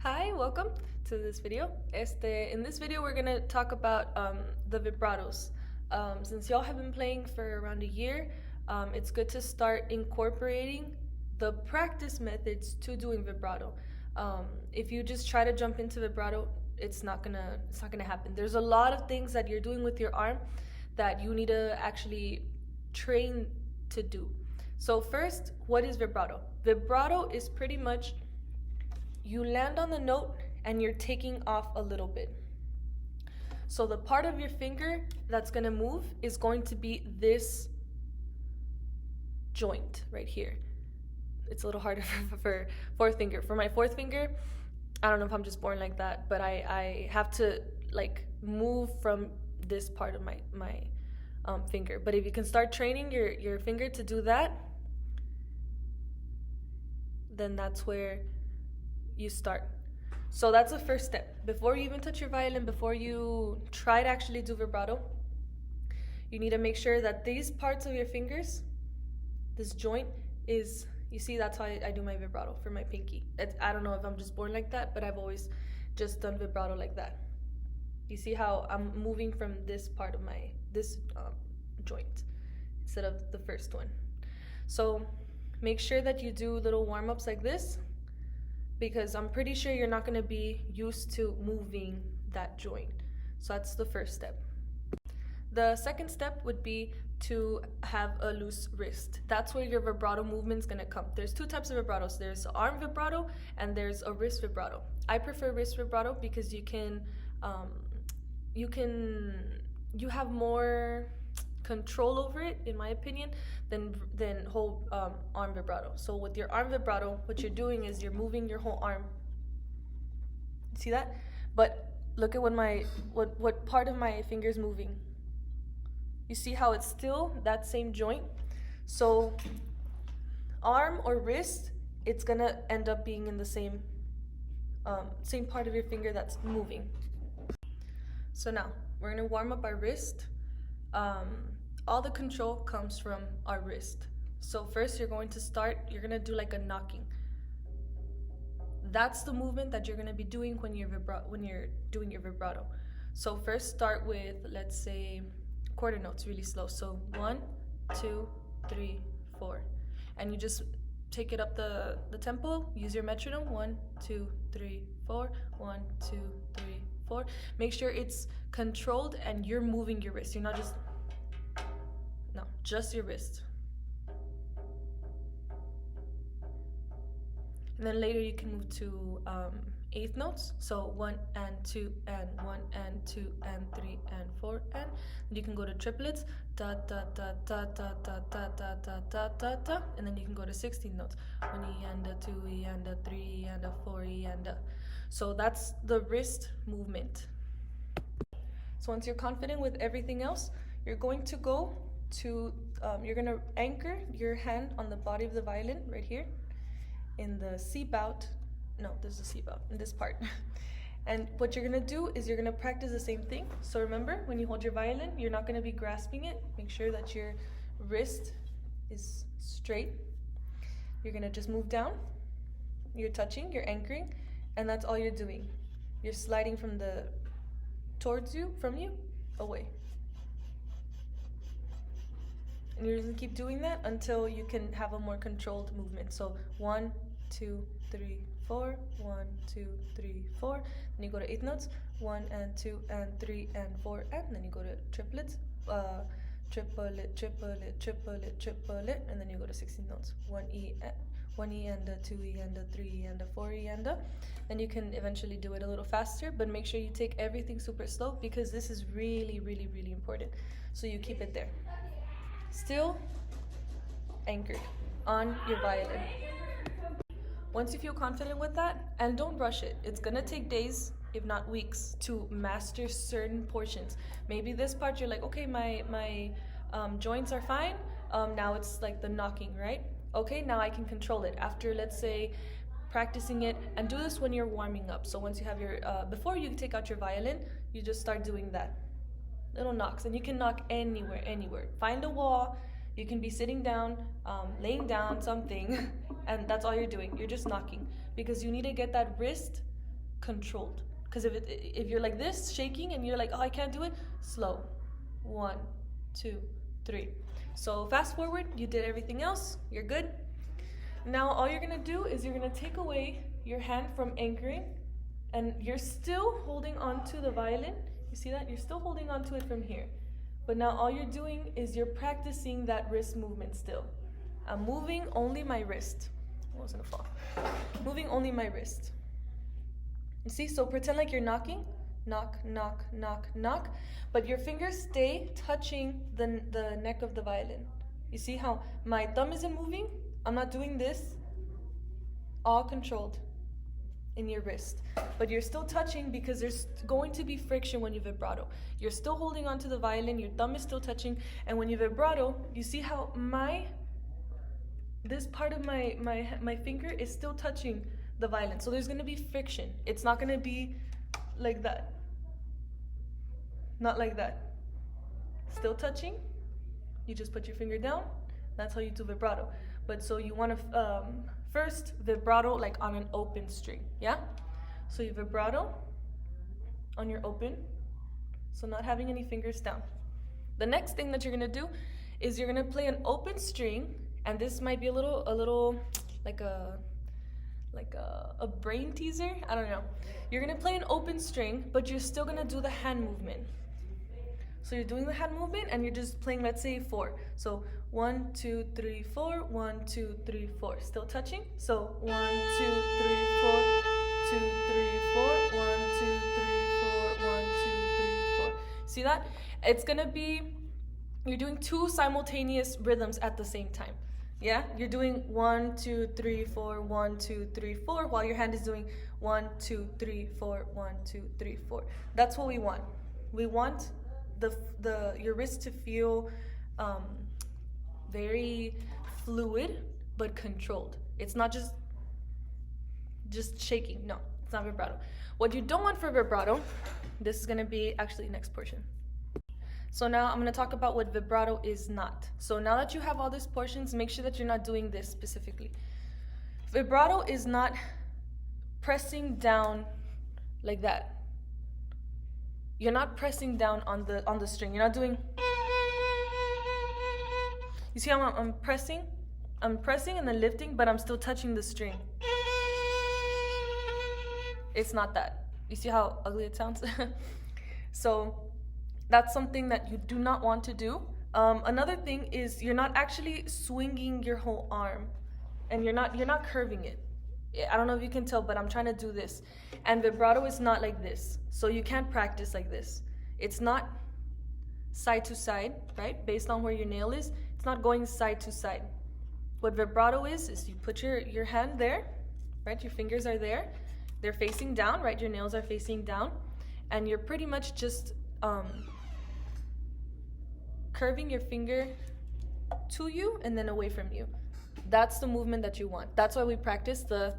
Hi, welcome to this video. In this video, we're gonna talk about the vibratos. Since y'all have been playing for around a year, it's good to start incorporating the practice methods to doing vibrato. If you just try to jump into vibrato, it's not gonna happen. There's a lot of things that you're doing with your arm that you need to actually train to do. So first, what is vibrato? Vibrato is pretty much you land on the note and you're taking off a little bit. So the part of your finger that's going to move is going to be this joint right here. It's a little harder for fourth finger. For my fourth finger, I don't know if I'm just born like that, but I have to like move from this part of my finger. But if you can start training your finger to do that, then that's where you start. So that's the first step. Before you even touch your violin, before you try to actually do vibrato, you need to make sure that these parts of your fingers, this joint is, you see, that's how I do my vibrato for my pinky. I don't know if I'm just born like that, but I've always just done vibrato like that. You see how I'm moving from this part of this joint instead of the first one. So make sure that you do little warm-ups like this, because I'm pretty sure you're not gonna be used to moving that joint. So that's the first step. The second step would be to have a loose wrist. That's where your vibrato movement's gonna come. There's two types of vibratos. There's arm vibrato and there's a wrist vibrato. I prefer wrist vibrato because you have more control over it, in my opinion, than whole arm vibrato. So with your arm vibrato, what you're doing is you're moving your whole arm. See that? But look at what part of my finger is moving. You see how it's still that same joint? So arm or wrist, it's gonna end up being in the same part of your finger that's moving. So now we're gonna warm up our wrist. All the control comes from our wrist. So first you're gonna do like a knocking. That's the movement that you're gonna be doing when you're doing your vibrato. So first start with, let's say, quarter notes really slow. So 1, 2, 3, 4. And you just take it up the tempo, use your metronome, 1, 2, 3, 4, 1, 2, 3, 4. Make sure it's controlled and you're moving your wrist. You're not just your wrist. And then later you can move to eighth notes. So 1 and 2 and 1 and 2 and 3 and 4 and you can go to triplets, da da da da da da da da da da da da, and then you can go to 16 notes. 1 E and a 2 E and a 3 E and a 4 E and a. So that's the wrist movement. So once you're confident with everything else, you're going to go to, you're gonna anchor your hand on the body of the violin right here in the C bout. No, there's a C bout in this part. And what you're gonna do is you're gonna practice the same thing. So remember, when you hold your violin, you're not gonna be grasping it. Make sure that your wrist is straight. You're gonna just move down. You're touching, you're anchoring, and that's all you're doing. You're sliding from you, away. And you're gonna keep doing that until you can have a more controlled movement. So 1, 2, 3, 4, 1, 2, 3, 4. Then you go to eighth notes, 1 and 2 and 3 and 4, and then you go to triplets, triplet, triplet, triplet, triplet, and then you go to 16 notes, 1 E and a 2 E and a 3 E and a 4 E and a. Then you can eventually do it a little faster, but make sure you take everything super slow because this is really, really, really important. So you keep it there. Still anchored on your violin. Once you feel confident with that, and don't rush it. It's gonna take days, if not weeks, to master certain portions. Maybe this part you're like, okay, my joints are fine. Now it's like the knocking, right? Okay, now I can control it. After, let's say, practicing it, and do this when you're warming up. So once you have your, before you take out your violin, you just start doing that. Little knocks, and you can knock anywhere. Find a wall. You can be sitting down, laying down, something, and that's all you're doing. You're just knocking because you need to get that wrist controlled. Because if you're like this, shaking, and you're like, oh, I can't do it, slow. 1, 2, 3. So fast forward, you did everything else, you're good. Now all you're gonna do is you're gonna take away your hand from anchoring, and you're still holding on to the violin. You see that? You're still holding on to it from here. But now all you're doing is you're practicing that wrist movement still. I'm moving only my wrist. I was gonna fall. Moving only my wrist. You see? So pretend like you're knocking. Knock, knock, knock, knock. But your fingers stay touching the neck of the violin. You see how my thumb isn't moving? I'm not doing this. All controlled in your wrist. But you're still touching because there's going to be friction when you vibrato. You're still holding onto the violin, your thumb is still touching, and when you vibrato, you see how this part of my finger is still touching the violin. So there's gonna be friction. It's not gonna be like that. Not like that. Still touching. You just put your finger down. That's how you do vibrato. But so you want to first vibrato like on an open string, yeah? So you vibrato on your open, so not having any fingers down. The next thing that you're gonna do is you're gonna play an open string, and this might be a little like a brain teaser. I don't know. You're gonna play an open string, but you're still gonna do the hand movement. So you're doing the hand movement, and you're just playing, let's say 4. So 1, 2, 3, 4. 1, 2, 3, 4. Still touching. So 1, 2, 3, 4. 2, 3, 4. 1, 2, 3, 4. 1, 2, 3, 4. See that? It's gonna be, you're doing 2 simultaneous rhythms at the same time. Yeah, you're doing 1, 2, 3, 4, 1, 2, 3, 4, while your hand is doing 1, 2, 3, 4, 1, 2, 3, 4. That's what we want. We want your wrist to feel very fluid but controlled. It's not just shaking. No, it's not vibrato. What you don't want for vibrato, this is gonna be actually next portion. So now I'm gonna talk about what vibrato is not. So now that you have all these portions, make sure that you're not doing this specifically. Vibrato is not pressing down like that. You're not pressing down on the string. You're not doing. You see how I'm pressing? I'm pressing and then lifting, but I'm still touching the string. It's not that. You see how ugly it sounds? So that's something that you do not want to do. Another thing is you're not actually swinging your whole arm, and you're not curving it. I don't know if you can tell, but I'm trying to do this. And vibrato is not like this. So you can't practice like this. It's not side to side, right? Based on where your nail is, it's not going side to side. What vibrato is you put your hand there, right? Your fingers are there. They're facing down, right? Your nails are facing down. And you're pretty much just curving your finger to you and then away from you. That's the movement that you want. That's why we practice the